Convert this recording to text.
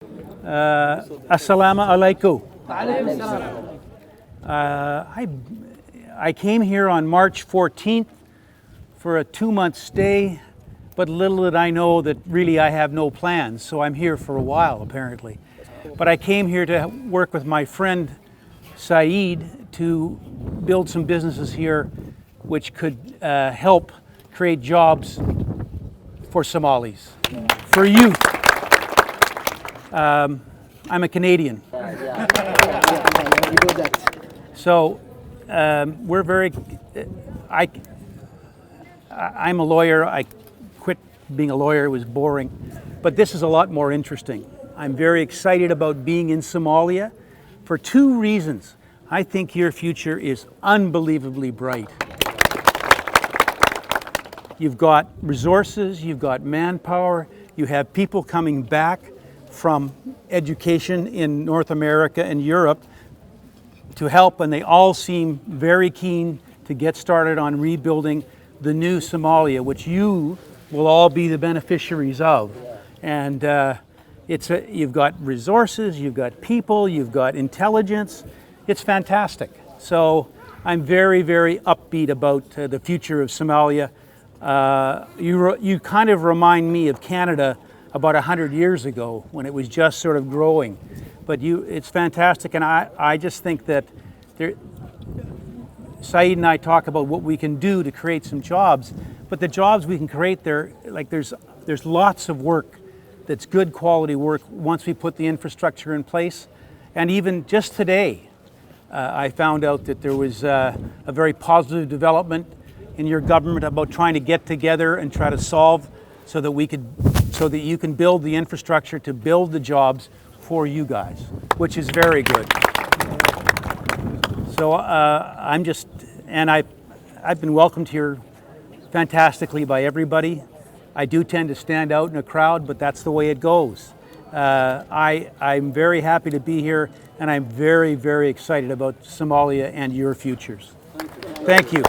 Assalamu alaikum. I came here on March 14th for a 2-month stay, but little did I know that really I have no plans, so I'm here for a while apparently. But I came here to work with my friend Saeed to build some businesses here which could help create jobs for Somalis, for youth. I'm a Canadian. So we're very, I'm a lawyer. I quit being a lawyer, it was boring. But this is a lot more interesting. I'm very excited about being in Somalia for 2 reasons. I think your future is unbelievably bright. You've got resources, you've got manpower, you have people coming back from education in North America and Europe to help, and they all seem very keen to get started on rebuilding the new Somalia, which you will all be the beneficiaries of. And you've got resources, you've got people, you've got intelligence. It's fantastic. So I'm very, very upbeat about the future of Somalia. You kind of remind me of Canada about 100 years ago when it was just sort of growing. But it's fantastic, and I just think that Saeed and I talk about what we can do to create some jobs, but the jobs we can create there, like there's lots of work that's good quality work once we put the infrastructure in place. And even just today, I found out that there was a very positive development in your government about trying to get together and try to solve so that you can build the infrastructure to build the jobs for you guys, which is very good. So I've been welcomed here fantastically by everybody. I do tend to stand out in a crowd, but that's the way it goes. I'm very happy to be here, and I'm very, very excited about Somalia and your futures. Thank you.